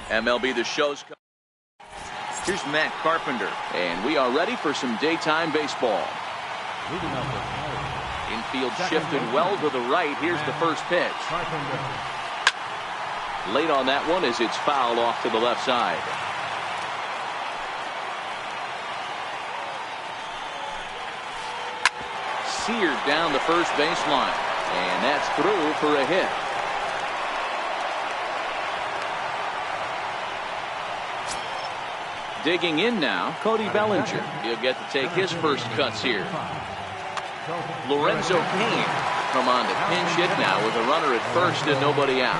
MLB The Show's. Here's Matt Carpenter, and we are ready for some daytime baseball. Infield shifted well to the right. Here's the first pitch. Late on that one as it's fouled off to the left side. Seared down the first baseline, and that's through for a hit. Digging in now, Cody Bellinger. He'll get to take his first cuts here. Lorenzo Cain come on to pinch hit now with a runner at first and nobody out.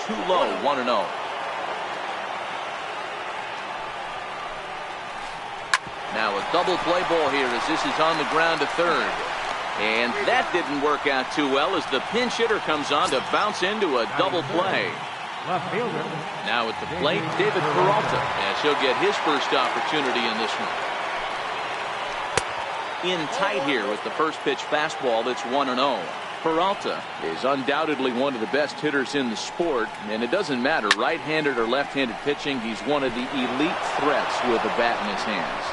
Too low, 1-0. Now a double play ball here as this is on the ground to third. And that didn't work out too well as the pinch hitter comes on to bounce into a double play. Now at the plate, David Peralta, as he'll get his first opportunity in this one. In tight here with the first pitch fastball that's 1-0. Peralta is undoubtedly one of the best hitters in the sport, and it doesn't matter right-handed or left-handed pitching, he's one of the elite threats with a bat in his hands.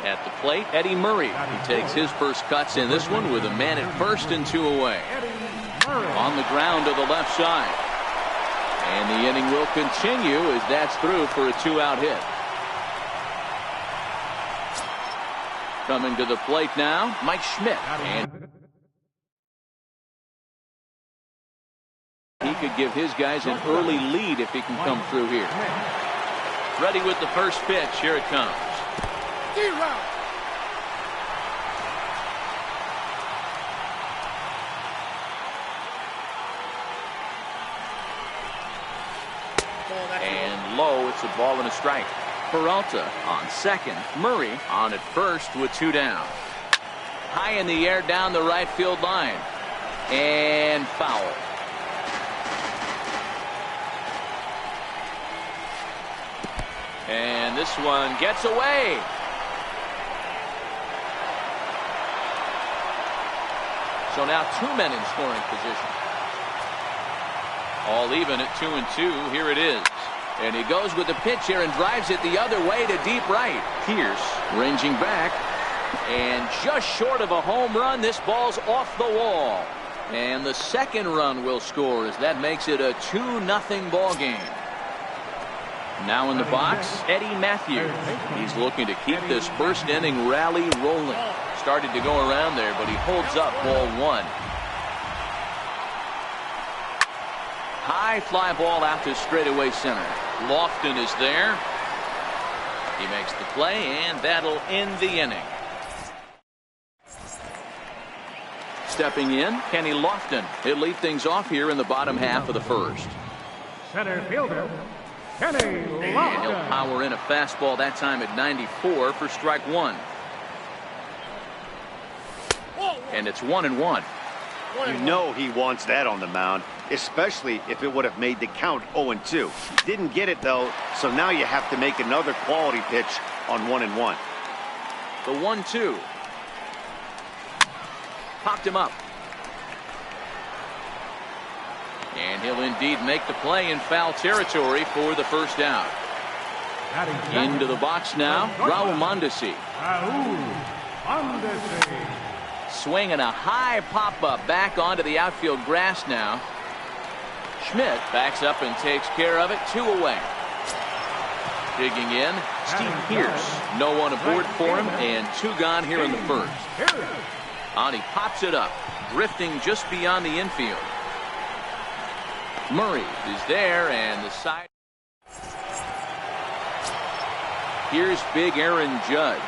At the plate, Eddie Murray. He takes his first cuts in this one with a man at first and 2 away. On the ground to the left side. And the inning will continue as that's through for a 2-out hit. Coming to the plate now, Mike Schmidt. And he could give his guys an early lead if he can come through here. Ready with the first pitch. Here it comes. And low, it's a ball and a strike. Peralta on second. Murray on at first with 2 down. High in the air down the right field line. And foul. And this one gets away. So now 2 men in scoring position. All even at 2-2. Here it is. And he goes with the pitch here and drives it the other way to deep right. Pierce ranging back. And just short of a home run, this ball's off the wall. And the second run will score as that makes it a 2-0 ball game. Now in the box, Eddie Matthews. He's looking to keep this first inning rally rolling. Started to go around there, but he holds up ball 1. High fly ball out to straightaway center. Lofton is there. He makes the play, and that'll end the inning. Stepping in, Kenny Lofton. He'll lead things off here in the bottom half of the first. Center fielder, Kenny Lofton. And he'll power in a fastball that time at 94 for strike 1. And it's 1-1. You know he wants that on the mound, especially if it would have made the count 0-2. Didn't get it, though, so now you have to make another quality pitch on 1-1. The 1-2. Popped him up. And he'll indeed make the play in foul territory for the first out. Into the box now, Raul Mondesi. Swinging a high pop-up back onto the outfield grass now. Schmidt backs up and takes care of it. 2 away. Digging in, Steve Pierce. No one aboard for him, and 2 gone here in the first. On he pops it up, drifting just beyond the infield. Murray is there, and the side. Here's big Aaron Judge.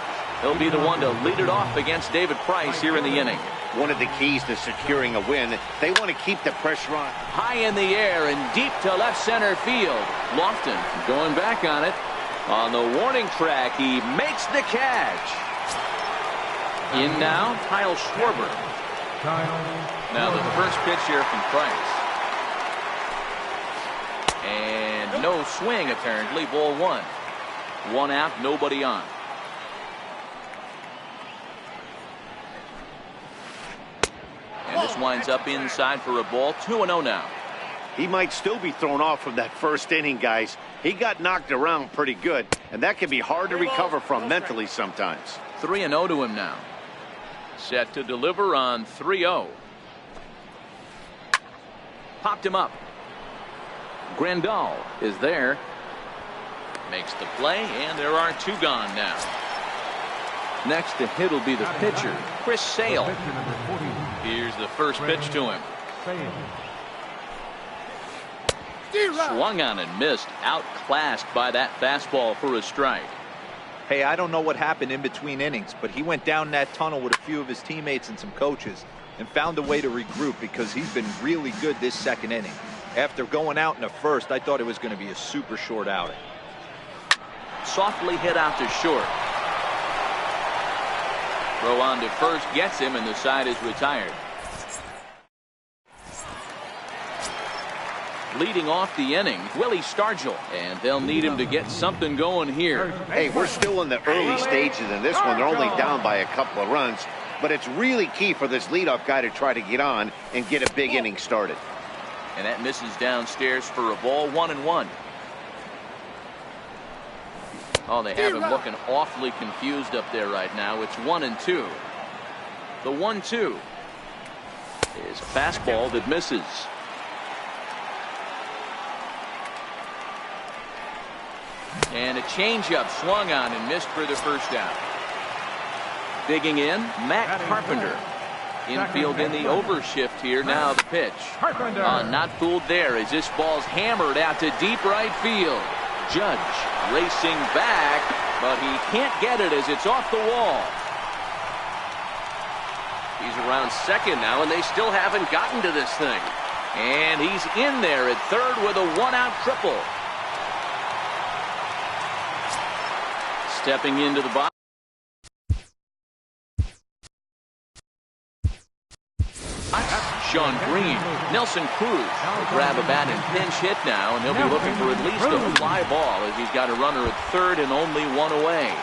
He'll be the one to lead it off against David Price here in the inning. One of the keys to securing a win, they want to keep the pressure on. High in the air and deep to left center field. Lofton going back on it. On the warning track, he makes the catch. In now, Kyle Schwarber. Now the first pitch here from Price. And no swing apparently, ball 1. 1 out, nobody on. And this winds up inside for a ball. 2-0 now. He might still be thrown off from that first inning, guys. He got knocked around pretty good, and that can be hard to recover from mentally sometimes. 3-0 to him now. Set to deliver on 3-0. Popped him up. Grandal is there. Makes the play, and there are 2 gone now. Next to hit will be the pitcher, Chris Sale. Here's the first pitch to him. Swung on and missed. Outclassed by that fastball for a strike. Hey, I don't know what happened in between innings, but he went down that tunnel with a few of his teammates and some coaches and found a way to regroup because he's been really good this second inning. After going out in the first, I thought it was going to be a super short outing. Softly hit out to short. Throw on to first gets him, and the side is retired. Leading off the inning, Willie Stargell, and they'll need him to get something going here. Hey, we're still in the early stages in this one. They're only down by a couple of runs, but it's really key for this leadoff guy to try to get on and get a big inning started. And that misses downstairs for a ball. 1-1. Oh, they have him looking awfully confused up there right now. It's 1-2. The 1-2 is a fastball that misses. And a changeup swung on and missed for the first out. Digging in, Matt Carpenter. Infield in the overshift here. Now the pitch. Not fooled there as this ball's hammered out to deep right field. Judge racing back, but he can't get it as it's off the wall. He's around second now, and they still haven't gotten to this thing. And he's in there at third with a 1-out triple. Stepping into the box. Sean Green. Nelson Cruz will grab a bat and pinch hit now, and he'll be looking for at least a fly ball as he's got a runner at third and only 1 away.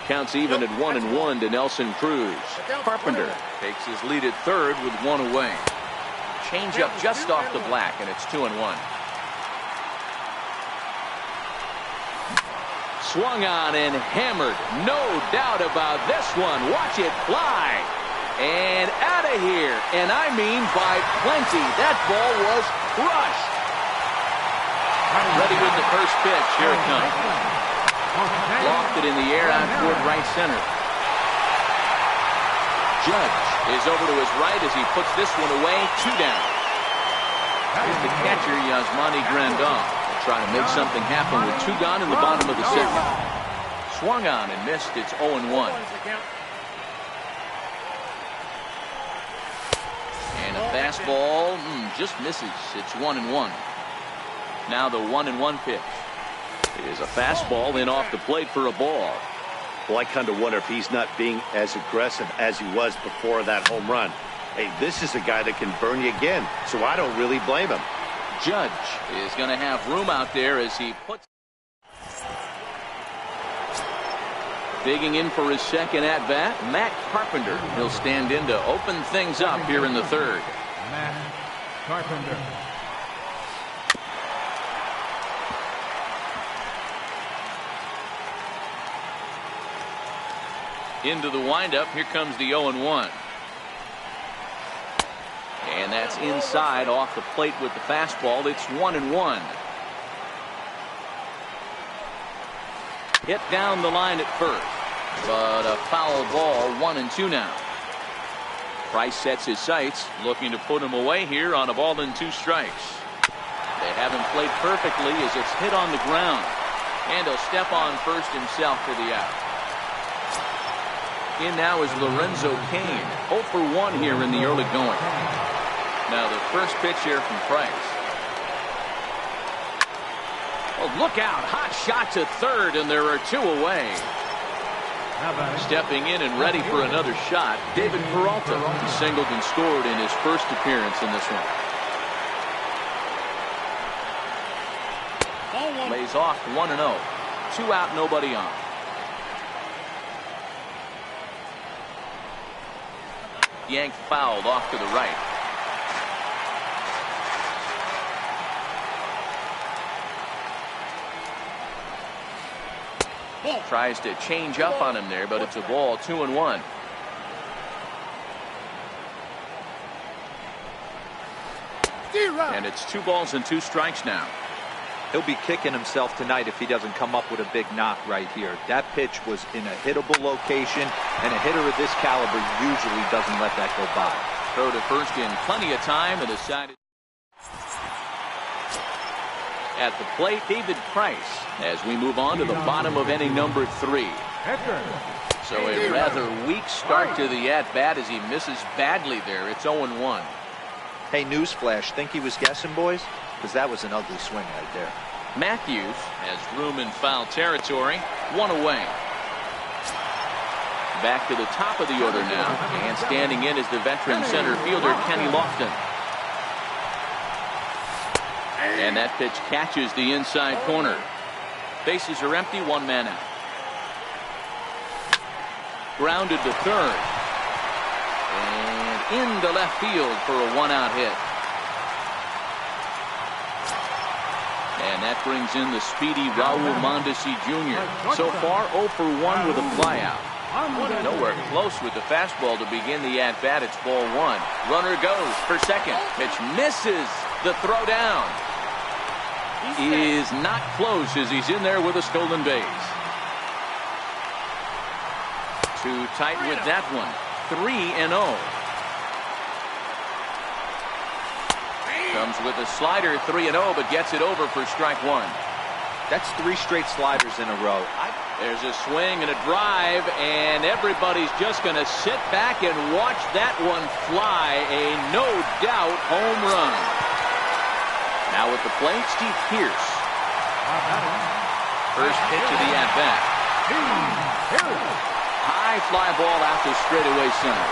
Counts even at 1-1 to Nelson Cruz. Carpenter takes his lead at third with 1 away. Changeup just off the black, and it's 2-1. Swung on and hammered. No doubt about this one. Watch it fly. And out of here. And I mean by plenty. That ball was crushed. Ready with the first pitch. Here it comes. Lofted in the air out toward right center. Judge is over to his right as he puts this one away. 2 down. Here's the catcher, Yasmani Grandal. Trying to make something happen with 2 gone in the bottom of the second. Swung on and missed. It's 0-1. And a fastball just misses. It's 1-1. Now the 1-1 pitch. It is a fastball in off the plate for a ball. Well, I kind of wonder if he's not being as aggressive as he was before that home run. Hey, this is a guy that can burn you again, so I don't really blame him. Judge is going to have room out there as he puts. Digging in for his second at-bat, Matt Carpenter. He'll stand in to open things up here in the third. Matt Carpenter. Into the windup. Here comes the 0-1. And that's inside off the plate with the fastball. It's 1-1. Hit down the line at first, but a foul ball. 1-2 now. Price sets his sights, looking to put him away here on a ball and 2 strikes. They haven't played perfectly as it's hit on the ground, and he'll step on first himself for the out. In now is Lorenzo Cain. 0 for 1 here in the early going. Now the first pitch here from Price. Oh, look out. Hot shot to third, and there are 2 away. Stepping in and ready for another shot, David Peralta. He singled and scored in his first appearance in this one. Lays off 1-0. 2 out, nobody on. yanked fouled off to the right. Tries to change up on him there, but it's a ball, 2-1. And it's 2 balls and 2 strikes now. He'll be kicking himself tonight if he doesn't come up with a big knock right here. That pitch was in a hittable location, and a hitter of this caliber usually doesn't let that go by. Throw to first in plenty of time, and decided. At the plate, David Price, as we move on to the bottom of inning number 3. So a rather weak start to the at-bat as he misses badly there. It's 0-1. Hey, newsflash, think he was guessing, boys? Because that was an ugly swing right there. Matthews has room in foul territory. 1 away. Back to the top of the order now. And standing in is the veteran center fielder, Kenny Lofton. And that pitch catches the inside corner. Bases are empty, 1 man out. Grounded to third. And into left field for a 1-out hit. And that brings in the speedy Raul Mondesi Jr. So far, 0 for 1 with a flyout. Nowhere close with the fastball to begin the at-bat. It's ball 1. Runner goes for second. Pitch misses. The throw down is not close as he's in there with a stolen base. Too tight with that one. 3-0. Comes with a slider, 3-0, but gets it over for strike 1. That's 3 straight sliders in a row. There's a swing and a drive, and everybody's just going to sit back and watch that one fly. A no-doubt home run. Now at the plate, Steve Pearce. First pitch of the at-bat. High fly ball out to straightaway center.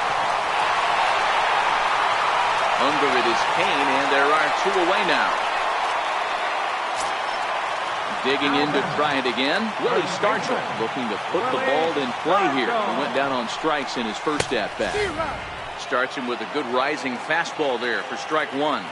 Under it is Kane, and there are 2 away now. Digging in to try it again. Willie Stargell looking to put the ball in play here. He went down on strikes in his first at-bat. Starts him with a good rising fastball there for strike 1.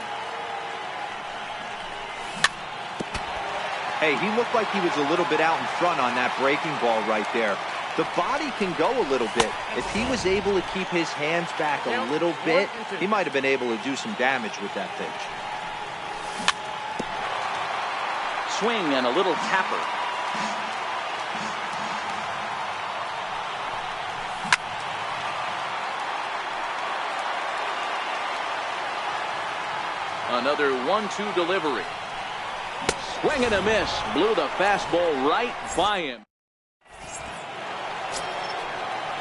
Hey, he looked like he was a little bit out in front on that breaking ball right there. The body can go a little bit. If he was able to keep his hands back a little bit, he might have been able to do some damage with that pitch. Swing and a little tapper. Another 1-2 delivery. Swing and a miss. Blew the fastball right by him.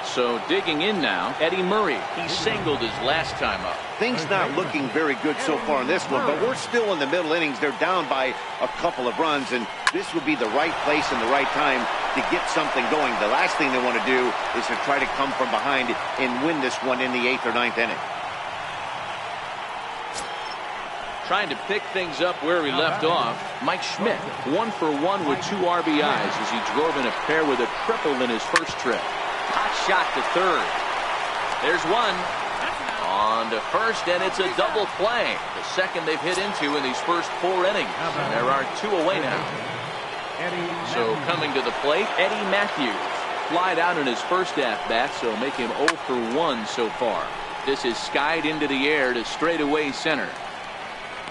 So digging in now, Eddie Murray. He singled his last time up. Things not looking very good so far in this one, but we're still in the middle innings. They're down by a couple of runs, and this would be the right place and the right time to get something going. The last thing they want to do is to try to come from behind and win this one in the 8th or 9th inning. Trying to pick things up where he left off. Mike Schmidt, 1 for 1 with 2 RBIs as he drove in a pair with a triple in his first trip. Hot shot to third. There's one. On to first, and it's a double play. The second they've hit into in these first 4 innings. There are 2 away now. So coming to the plate, Eddie Matthews. Flied out in his first at-bat, so make him 0 for 1 so far. This is skied into the air to straightaway center.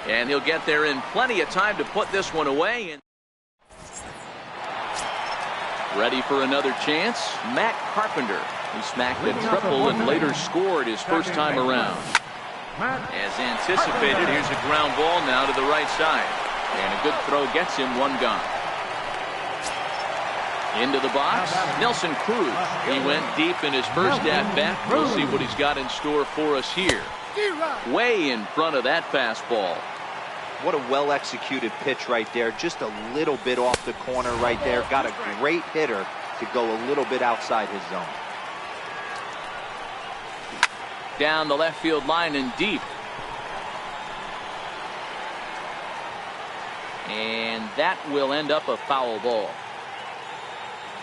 And he'll get there in plenty of time to put this one away. And ready for another chance, Matt Carpenter. He smacked a triple and later scored his first time around. As anticipated, here's a ground ball now to the right side. And a good throw gets him 1 gone. Into the box, Nelson Cruz. He went deep in his first at-bat. We'll see what he's got in store for us here. Way in front of that fastball. What a well-executed pitch right there. Just a little bit off the corner right there. Got a great hitter to go a little bit outside his zone. Down the left field line and deep. And that will end up a foul ball.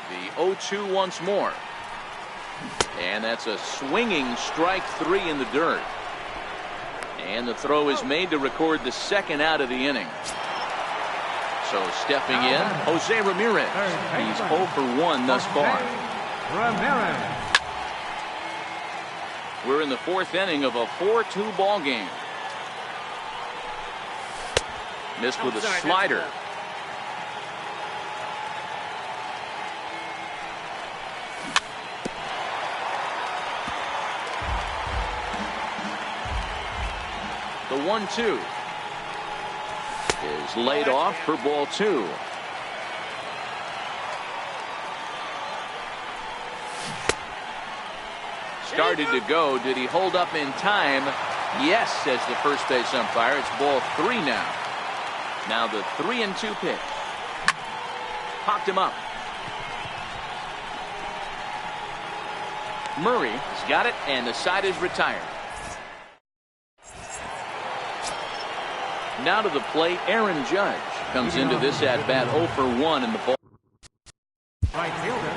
The 0-2 once more. And that's a swinging strike 3 in the dirt. And the throw is made to record the second out of the inning. So stepping in, Jose Ramirez. He's 0 for 1 thus far. Ramirez. We're in the 4th inning of a 4-2 ball game. Missed with a slider. The 1-2 is laid off for ball 2. Started to go. Did he hold up in time? Yes, says the first base umpire. It's ball 3 now. Now the 3-2 pitch. Popped him up. Murray has got it, and the side is retired. Now to the plate, Aaron Judge comes into this at bat 0 for 1 in the ball. Right fielder.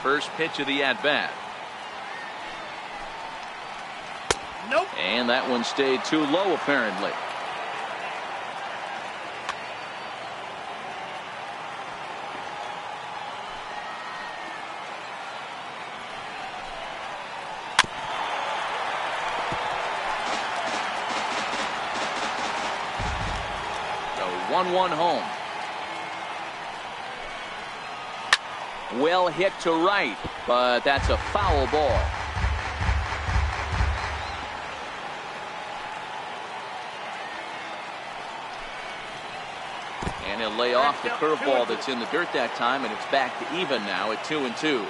First pitch of the at bat. Nope. And that one stayed too low, apparently. The 1-1 home. Well hit to right, but that's a foul ball. And he'll lay off the curveball that's in the dirt that time, and it's back to even now at 2-2.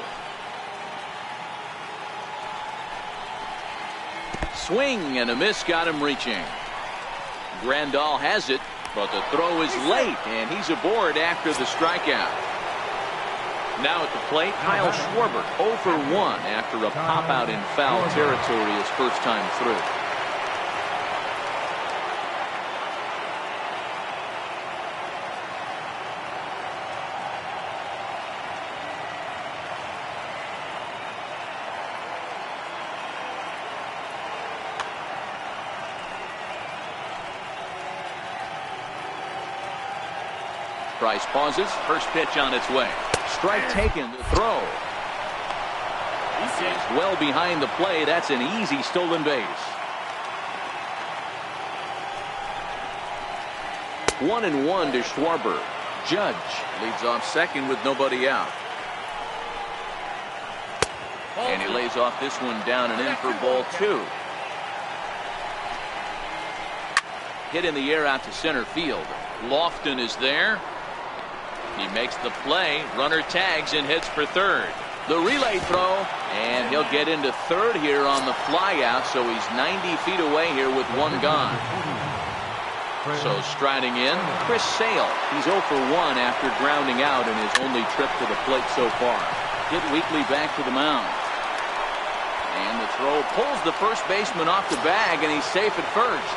Swing and a miss got him reaching. Grandal has it, but the throw is late, and he's aboard after the strikeout. Now at the plate, Kyle Schwarber 0 for 1 after a pop-out in foul territory his first time through. Price pauses. First pitch on its way. Strike taken. The throw. He's well behind the play. That's an easy stolen base. 1-1 to Schwarber. Judge leads off second with nobody out. And he lays off this one down and in for ball 2. Hit in the air out to center field. Lofton is there. He makes the play. Runner tags and heads for third. The relay throw, and he'll get into third here on the fly out, so he's 90 feet away here with one gone. So striding in, Chris Sale. He's 0 for 1 after grounding out in his only trip to the plate so far. Hit weakly back to the mound. And the throw pulls the first baseman off the bag, and he's safe at first.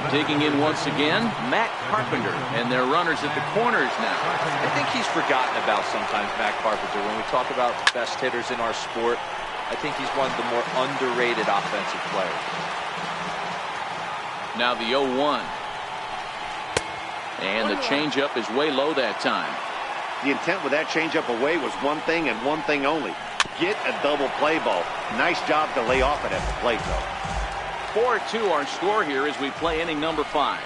Digging in once again, Matt Carpenter, and their runners at the corners now. I think he's forgotten about sometimes, Matt Carpenter. When we talk about the best hitters in our sport, I think he's one of the more underrated offensive players. Now the 0-1. And the changeup is way low that time. The intent with that changeup away was one thing and one thing only. Get a double play ball. Nice job to lay off it at the plate, though. 4-2 our score here as we play inning number 5.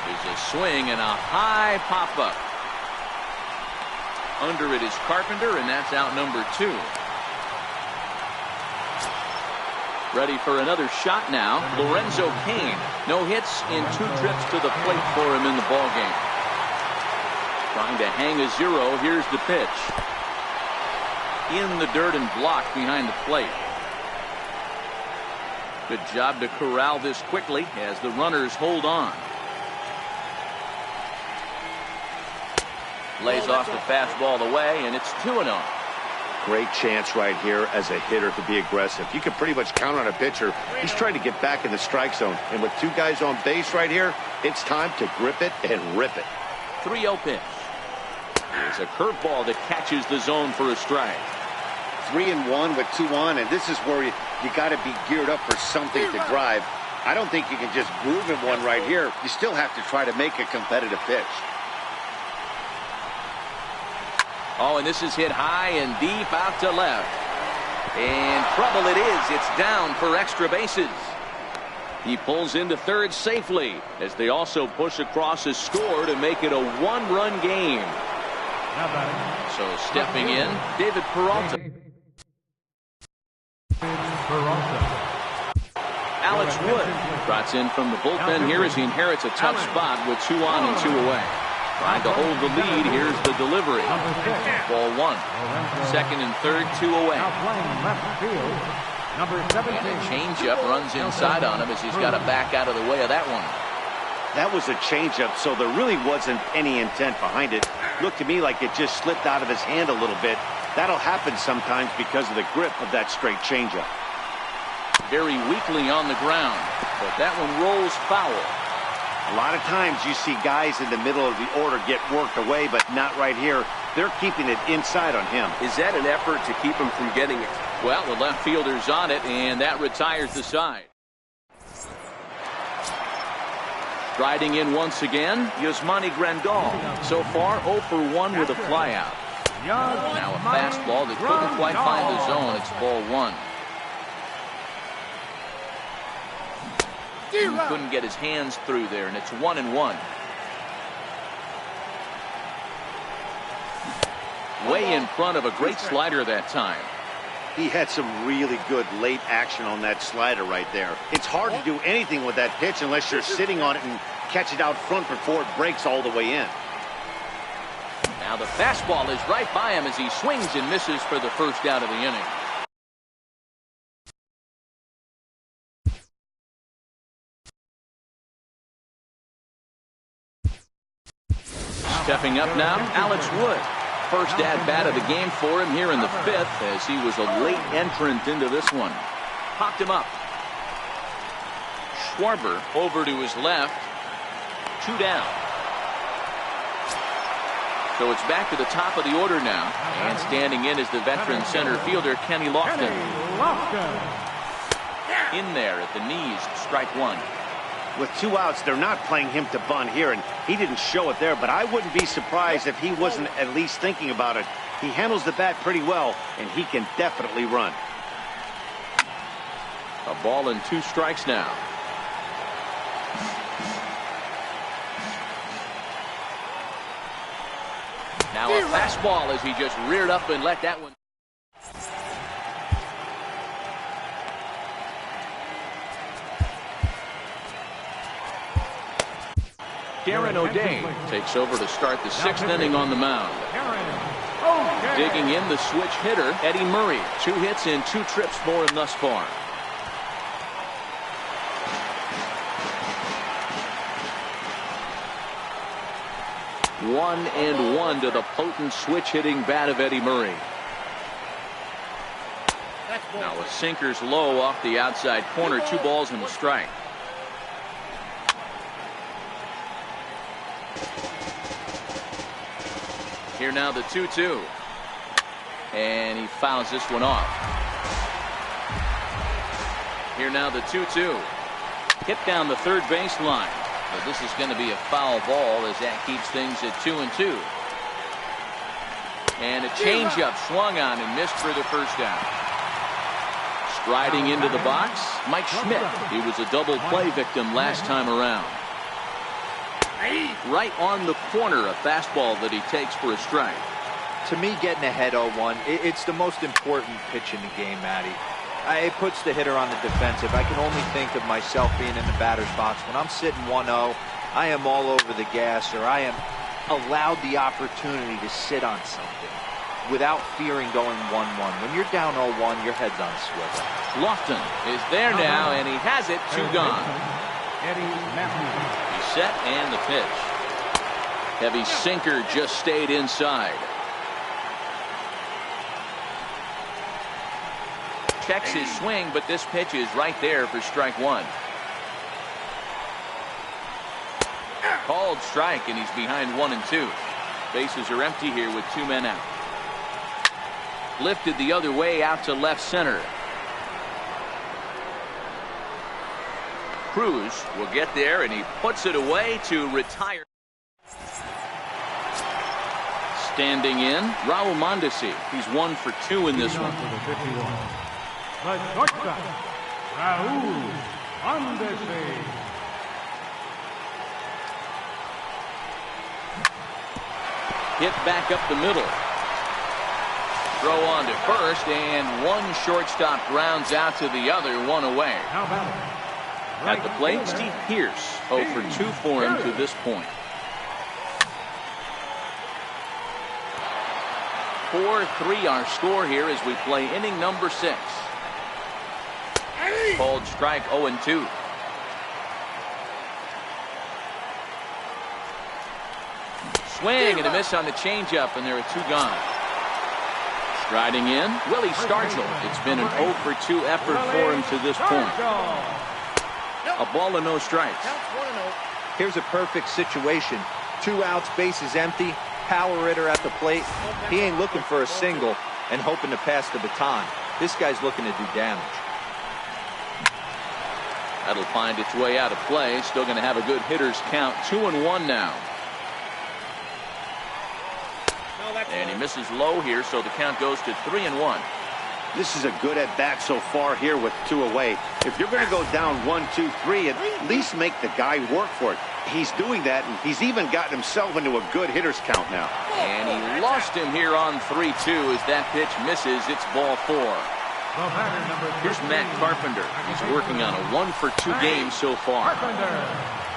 There's a swing and a high pop-up. Under it is Carpenter, and that's out number 2. Ready for another shot now. Lorenzo Cain. No hits in 2 trips to the plate for him in the ballgame. Trying to hang a 0. Here's the pitch. In the dirt and blocked behind the plate. Good job to corral this quickly as the runners hold on. Lays off the fastball away, and it's 2-0. Great chance right here as a hitter to be aggressive. You can pretty much count on a pitcher. He's trying to get back in the strike zone. And with 2 guys on base right here, it's time to grip it and rip it. 3-0 pitch. Here's a curveball that catches the zone for a strike. 3-1 with 2 on, and this is where you got to be geared up for something to drive. I don't think you can just groove in one right here. You still have to try to make a competitive pitch. Oh, and this is hit high and deep out to left. And trouble it is. It's down for extra bases. He pulls into third safely as they also push across a score to make it a 1-run game. So stepping in, David Peralta. Alex Wood trots in from the bullpen here as he inherits a tough spot with 2 on and 2 away. Trying to hold the lead. Here's the delivery. Ball 1. Second and third, 2 away. And a changeup runs inside on him as he's got to back out of the way of that one. That was a changeup, so there really wasn't any intent behind it. Looked to me like it just slipped out of his hand a little bit. That'll happen sometimes because of the grip of that straight changeup. Very weakly on the ground, but that one rolls foul. A lot of times you see guys in the middle of the order get worked away, but not right here. They're keeping it inside on him. Is that an effort to keep him from getting it? Well, the left fielder's on it, and that retires the side. Striding in once again, Yasmani Grandal. So far, 0 for 1 with a flyout. Now a fastball that couldn't quite find the zone. It's ball 1. He couldn't get his hands through there, and it's 1-1. Way in front of a great slider that time. He had some really good late action on that slider right there. It's hard to do anything with that pitch unless you're sitting on it and catch it out front before it breaks all the way in. Now the fastball is right by him as he swings and misses for the first out of the inning. Stepping up now, Alex Wood. First at-bat of the game for him here in the 5th as he was a late entrant into this one. Popped him up. Schwarber over to his left. 2 down. So it's back to the top of the order now. And standing in is the veteran center fielder, Kenny Lofton. In there at the knees, strike 1. With 2 outs, they're not playing him to bunt here, and he didn't show it there, but I wouldn't be surprised if he wasn't at least thinking about it. He handles the bat pretty well, and he can definitely run. A ball and 2 strikes now. Now a fastball as he just reared up and let that one. Darren O'Day takes over to start the 6th inning on the mound. Digging in the switch hitter, Eddie Murray. 2 hits and 2 trips for him thus far. One and 1 to the potent switch hitting bat of Eddie Murray. Now a sinker's low off the outside corner. 2 balls and a strike. Here now the 2-2. And he fouls this one off. Here now the 2-2. Hit down the third baseline. But this is going to be a foul ball as that keeps things at 2-2. And a changeup swung on and missed for the first down. Striding into the box, Mike Schmidt. He was a double play victim last time around. Right on the corner, a fastball that he takes for a strike. To me, getting ahead 0-1, it's the most important pitch in the game, Matty. It puts the hitter on the defensive. I can only think of myself being in the batter's box. When I'm sitting 1-0, I am all over the gas, or I am allowed the opportunity to sit on something without fearing going 1-1. When you're down 0-1, your head's on swivel. Lofton is there now, and he has it. 2 gone. Eddie Matthews. Set and the pitch. Heavy sinker just stayed inside. Checks his swing, but this pitch is right there for strike one. Called strike, and he's behind 1-2. Bases are empty here with 2 men out. Lifted the other way out to left center. Cruz will get there, and he puts it away to retire. Standing in, Raul Mondesi. He's 1 for 2 in this one. The shortstop, Raul Mondesi. Hit back up the middle. Throw on to first, and one shortstop grounds out to the other, 1 away. At the plate, Steve Pearce, 0 for 2 for him to this point. 4-3 our score here as we play inning number 6. Called strike, 0-2. Swing and a miss on the changeup, and there are 2 gone. Striding in, Willie Stargell. It's been an 0 for 2 effort for him to this point. A ball and no strikes. Here's a perfect situation. 2 outs, bases empty, power hitter at the plate. He ain't looking for a single and hoping to pass the baton. This guy's looking to do damage. That'll find its way out of play. Still going to have a good hitter's count. 2-1 now. And he misses low here, so the count goes to 3-1. This is a good at-bat so far here with 2 away. If you're going to go down 1, 2, 3, at least make the guy work for it. He's doing that, and he's even gotten himself into a good hitter's count now. And he lost him here on 3-2 as that pitch misses. It's ball 4. Here's Matt Carpenter. He's working on a 1 for 2 game so far.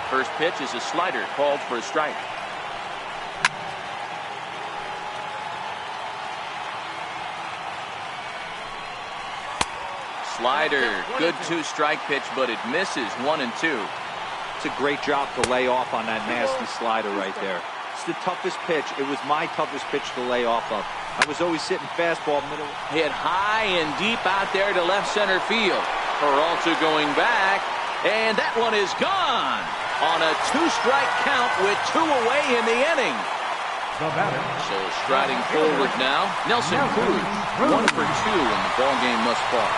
First pitch is a slider called for a strike. Slider, good 2-strike pitch, but it misses. 1-2. It's a great job to lay off on that nasty slider right there. It's the toughest pitch. It was my toughest pitch to lay off of. I was always sitting fastball middle. Hit high and deep out there to left center field. Peralta going back, and that one is gone on a 2-strike count with 2 away in the inning. So striding forward now, Nelson Cruz, 1 for 2 in the ball game thus far.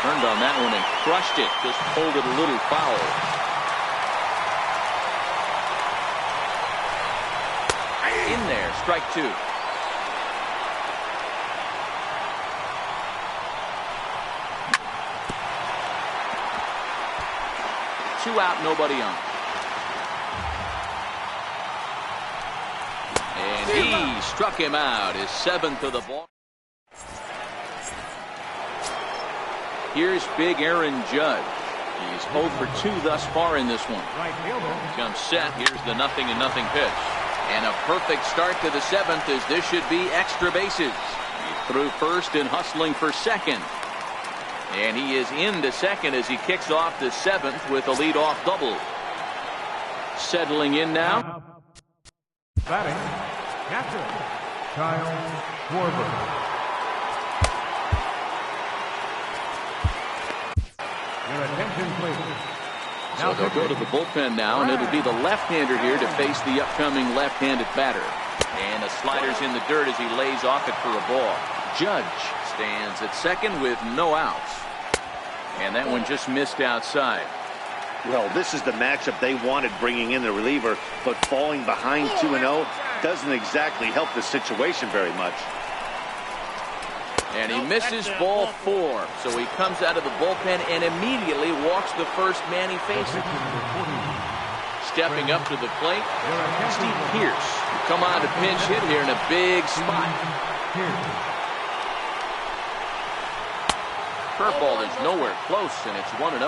Turned on that one and crushed it. Just pulled it a little foul. In there, strike 2. Two out, nobody on. And he struck him out. His 7th of the ball. Here's big Aaron Judge. He's 0 for 2 thus far in this one. Comes set. Here's the 0-0 pitch. And a perfect start to the 7th as this should be extra bases. He threw first and hustling for second. And he is into second as he kicks off the 7th with a leadoff double. Settling in now. Batting, catcher, Kyle Schwarber. Your attention, please. So they'll go to the bullpen now, and it'll be the left-hander here to face the upcoming left-handed batter. And the slider's in the dirt as he lays off it for a ball. Judge stands at second with no outs. And that one just missed outside. Well, this is the matchup they wanted bringing in the reliever, but falling behind 2-0 doesn't exactly help the situation very much. And he misses ball 4. So he comes out of the bullpen and immediately walks the first man he faces. Stepping up to the plate, Steve Pearce. Come on to pinch hit here in a big spot. Curveball is nowhere close, and it's 1-0.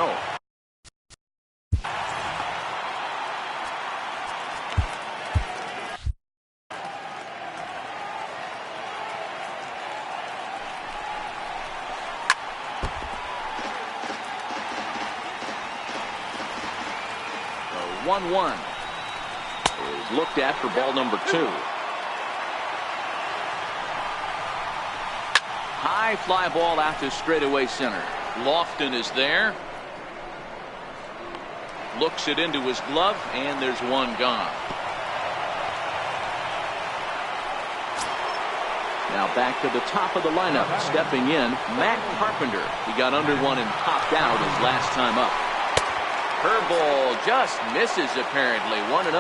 So 1-1 is looked at for ball number 2. High fly ball out to straightaway center. Lofton is there. Looks it into his glove, and there's one gone. Now back to the top of the lineup. Stepping in, Matt Carpenter. He got under one and popped out his last time up. Curveball just misses apparently. 1-0.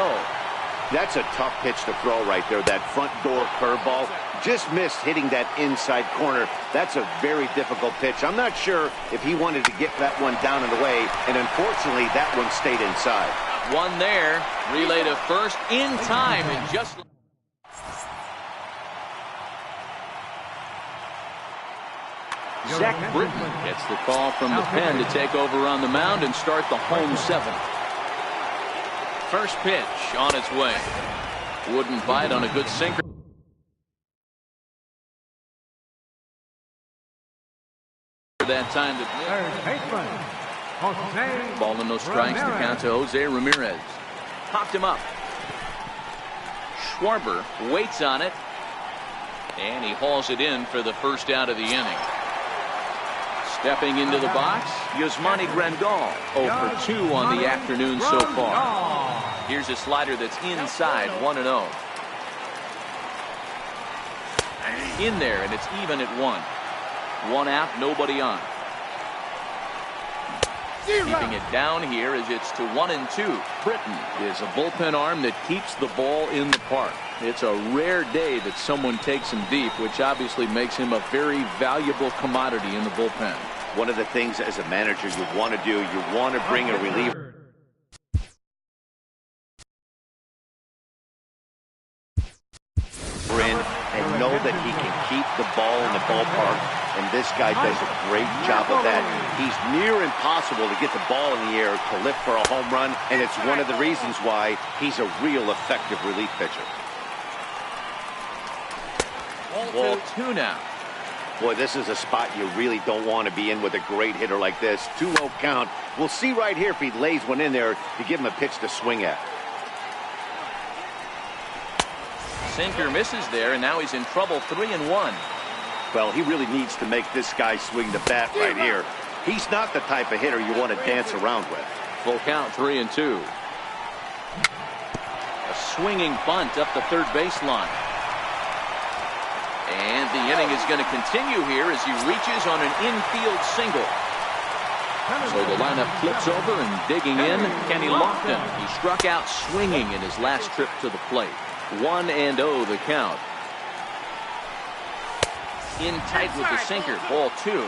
That's a tough pitch to throw right there. That front door curveball just missed hitting that inside corner. That's a very difficult pitch. I'm not sure if he wanted to get that one down and away, and unfortunately that one stayed inside. One there. Relay to first in time, and just Zach Britton gets the call from the pen to take over on the mound and start the home 7th. First pitch on its way. Wouldn't bite on a good sinker. That time to ball and no strikes. The count to Jose Ramirez. Popped him up. Schwarber waits on it, and he hauls it in for the first out of the inning. Stepping into the box, Yasmani Grandal. 0 for 2 on the afternoon so far. Here's a slider that's inside. 1-0. In there, and it's even at 1. 1 out, nobody on. Keeping it down here as it's to 1-2. Britton is a bullpen arm that keeps the ball in the park. It's a rare day that someone takes him deep, which obviously makes him a very valuable commodity in the bullpen. One of the things as a manager you want to do, you want to bring a reliever in and know that he can keep the ball in the ballpark, and this guy does a great job of that. He's near impossible to get the ball in the air to lift for a home run, and it's one of the reasons why he's a real effective relief pitcher. Ball 2 now. Boy, this is a spot you really don't want to be in with a great hitter like this. 2-0 count. We'll see right here if he lays one in there to give him a pitch to swing at. Sinker misses there, and now he's in trouble. 3-1. Well, he really needs to make this guy swing the bat right here. He's not the type of hitter you want to dance around with. Full count. 3-2. A swinging bunt up the third baseline. And the inning is going to continue here as he reaches on an infield single. So the lineup flips over, and digging in, Kenny Lofton. He struck out swinging in his last trip to the plate. 1-0 the count. In tight with the sinker. Ball 2.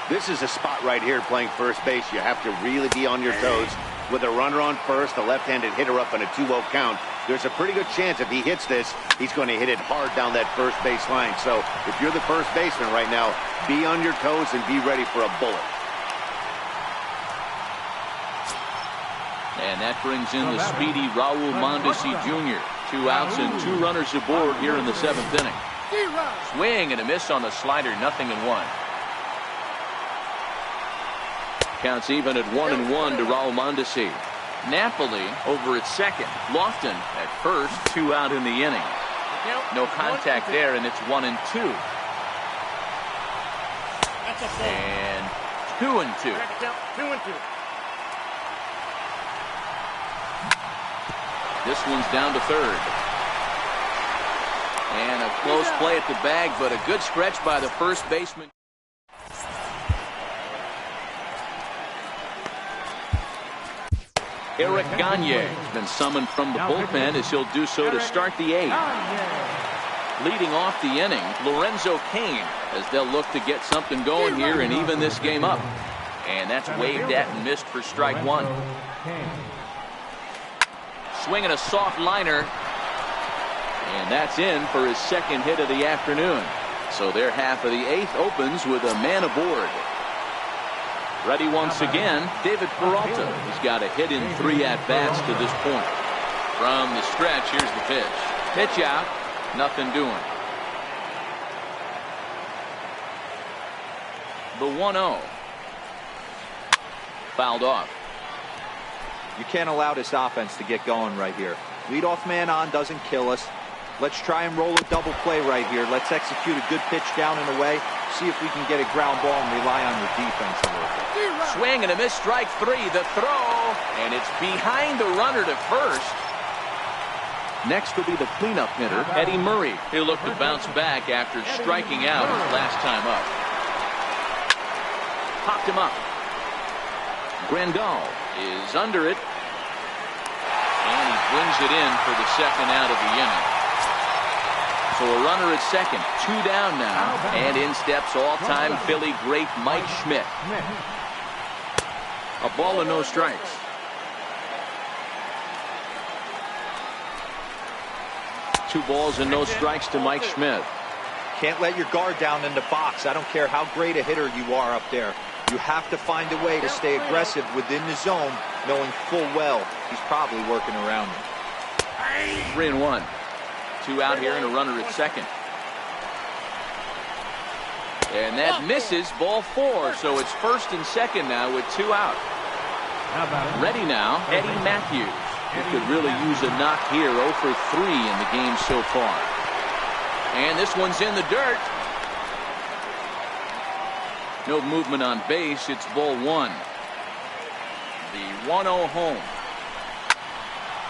This is a spot right here playing first base. You have to really be on your toes. With a runner on first, a left-handed hitter up on a 2-0 count, there's a pretty good chance if he hits this, he's going to hit it hard down that first base line. So if you're the first baseman right now, be on your toes and be ready for a bullet. And that brings in the speedy Raul Mondesi Jr. 2 outs and 2 runners aboard here in the 7th inning. Swing and a miss on the slider. 0-1. Counts even at 1-1 to Raul Mondesi. Napoli over at second. Lofton at first. 2 out in the inning. No contact there, and it's 1-2. And 2-2. 2-2. This one's down to third. And a close play at the bag, but a good stretch by the first baseman. Eric Gagne has been summoned from the bullpen as he'll do so to start the 8th. Leading off the inning, Lorenzo Cain, as they'll look to get something going here and even this game up. And that's waved at and missed for strike 1. Swinging a soft liner. And that's in for his second hit of the afternoon. So their half of the 8th opens with a man aboard. Ready once again, David Peralta. He's got a hit in 3 at-bats to this point. From the stretch, here's the pitch. Pitch out, nothing doing. The 1-0. Fouled off. You can't allow this offense to get going right here. Leadoff man on doesn't kill us. Let's try and roll a double play right here. Let's execute a good pitch down and away. See if we can get a ground ball and rely on your defense a little bit. Swing and a miss, strike 3. The throw, and it's behind the runner to first. Next will be the cleanup hitter, Eddie Murray. He'll look to bounce back after striking out his last time up. Popped him up. Grandal is under it. And he brings it in for the second out of the inning. So a runner at second, 2 down now. And in steps all-time Philly great Mike Schmidt. A ball and no strikes. Two balls and no strikes to Mike Schmidt. Can't let your guard down in the box. I don't care how great a hitter you are up there. You have to find a way to stay aggressive within the zone, knowing full well he's probably working around you. 3-1. 2 out here and a runner at second. And that misses, ball 4. So it's first and second now with 2 out. Ready now, Eddie Matthews. He could really use a knock here. 0 for 3 in the game so far. And this one's in the dirt. No movement on base. It's ball 1. The 1-0 home.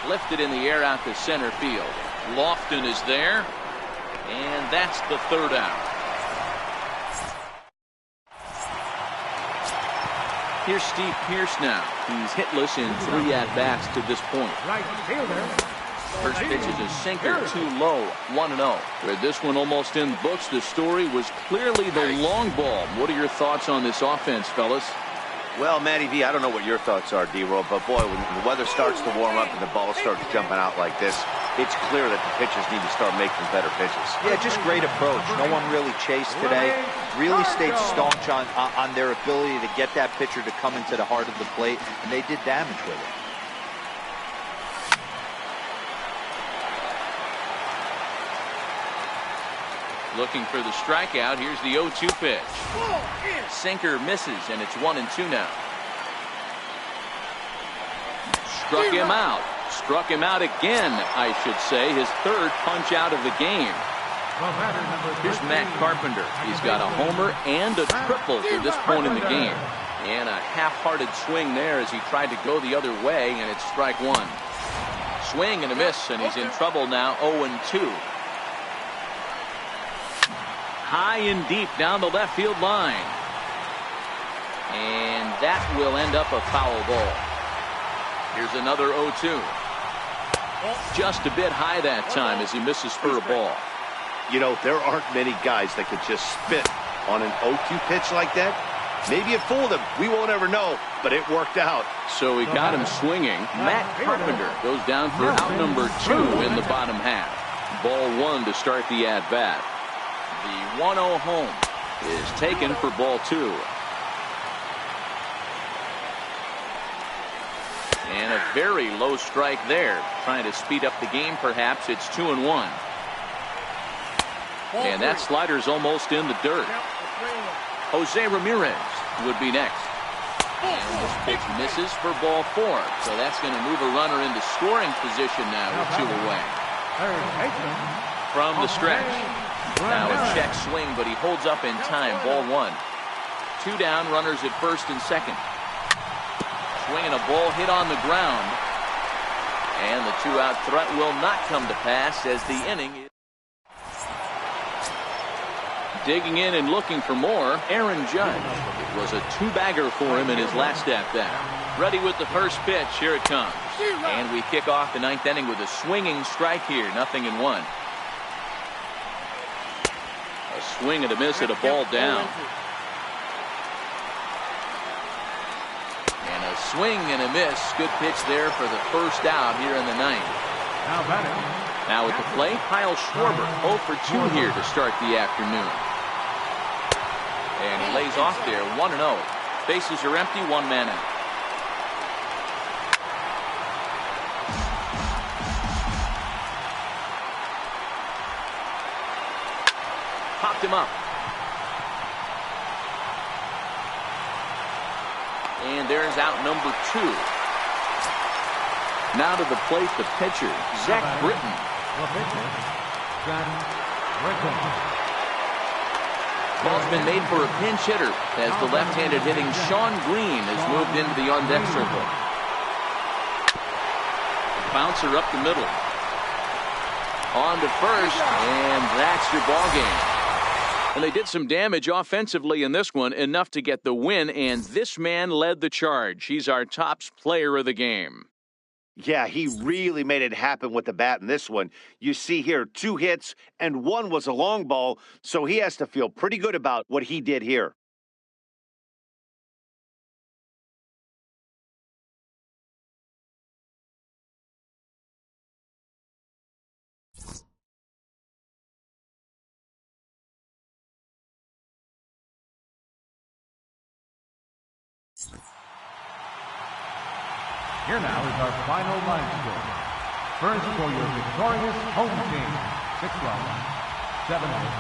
Lifted in the air out to center field. Lofton is there. And that's the 3rd out. Here's Steve Pearce now. He's hitless in 3 at-bats to this point. Right fielder. First pitch is a sinker, too low, 1-0. With this one almost in the books, the story was clearly the long ball. What are your thoughts on this offense, fellas? Well, Matty V, I don't know what your thoughts are, D-Roll, but boy, when the weather starts to warm up and the ball starts jumping out like this, it's clear that the pitchers need to start making better pitches. Yeah, just great approach. No one really chased today. Really stayed staunch on their ability to get that pitcher to come into the heart of the plate, and they did damage with it. Looking for the strikeout. Here's the 0-2 pitch. Sinker misses, and it's 1-2 now. Struck him out. Struck him out again, I should say. His 3rd punch out of the game. Here's Matt Carpenter. He's got a homer and a triple to this point in the game. And a half-hearted swing there as he tried to go the other way, and it's strike 1. Swing and a miss, and he's in trouble now, 0-2. High and deep down the left field line. And that will end up a foul ball. Here's another 0-2. Just a bit high that time as he misses for a ball. You know, there aren't many guys that could just spit on an 0-2 pitch like that. Maybe it fooled him. We won't ever know, but it worked out. So he got him swinging. Matt Carpenter goes down for out number 2 in the bottom half. Ball 1 to start the at-bat. The 1-0 home is taken for ball 2. And a very low strike there. Trying to speed up the game, perhaps. It's 2-1. And that slider's almost in the dirt. Jose Ramirez would be next. And this pitch misses for ball 4. So that's going to move a runner into scoring position now with 2 away. From the stretch. Now a check swing, but he holds up in time. Ball 1. 2 down, runners at first and second. Swinging a ball hit on the ground. And the 2-out threat will not come to pass as the inning is. Digging in and looking for more, Aaron Judge. It was a 2-bagger for him in his last at-bat. Ready with the first pitch. Here it comes. And we kick off the 9th inning with a swinging strike here. 0-1. A swing and a miss at a ball down. And a swing and a miss. Good pitch there for the first out here in the 9th. Now at the plate, Kyle Schwarber. 0 for 2 here to start the afternoon. And he lays off there, 1-0. Bases are empty, 1 man out. Popped him up. And there's out number 2. Now to the plate, the pitcher, Zach Britton. The pitcher, Zach Britton. Ball's been made for a pinch hitter as the left-handed hitting Sean Green has moved into the on-deck circle. Bouncer up the middle. On to first, and that's your ball game. And they did some damage offensively in this one, enough to get the win, and this man led the charge. He's our top player of the game. Yeah, he really made it happen with the bat in this one. You see here, 2 hits, and 1 was a long ball, so he has to feel pretty good about what he did here. Here now is our final line score. First for your victorious home team. 6 runs, 7 hits,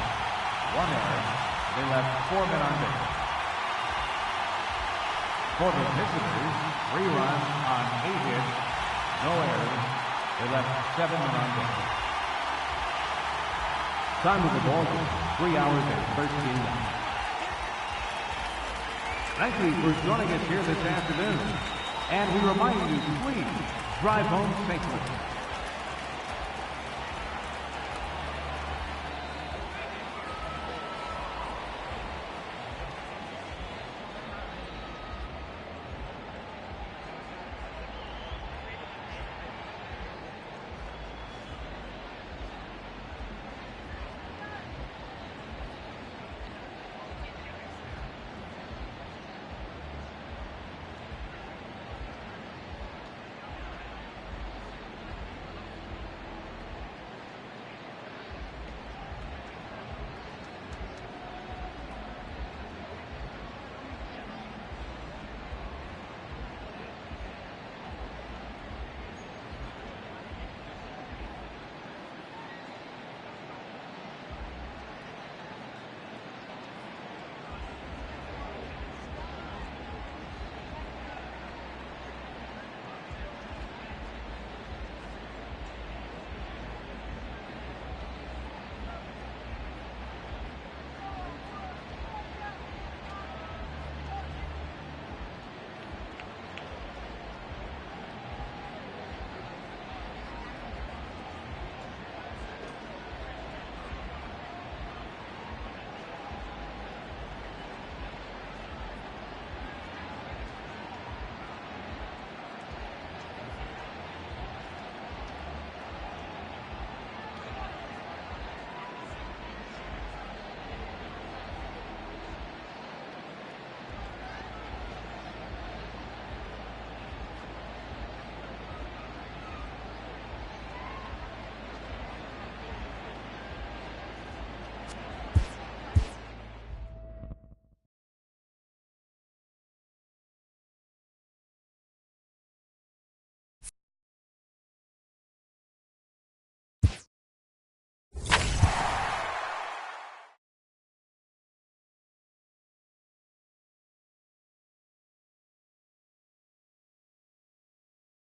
1 error. They left 4 men on base. For the visitors, 3 runs on 8 hits, no errors. They left 7 men on base. Time of the ball game, 3 hours and 13 minutes. Thank you for joining us here this afternoon. And we remind you, please drive home safely.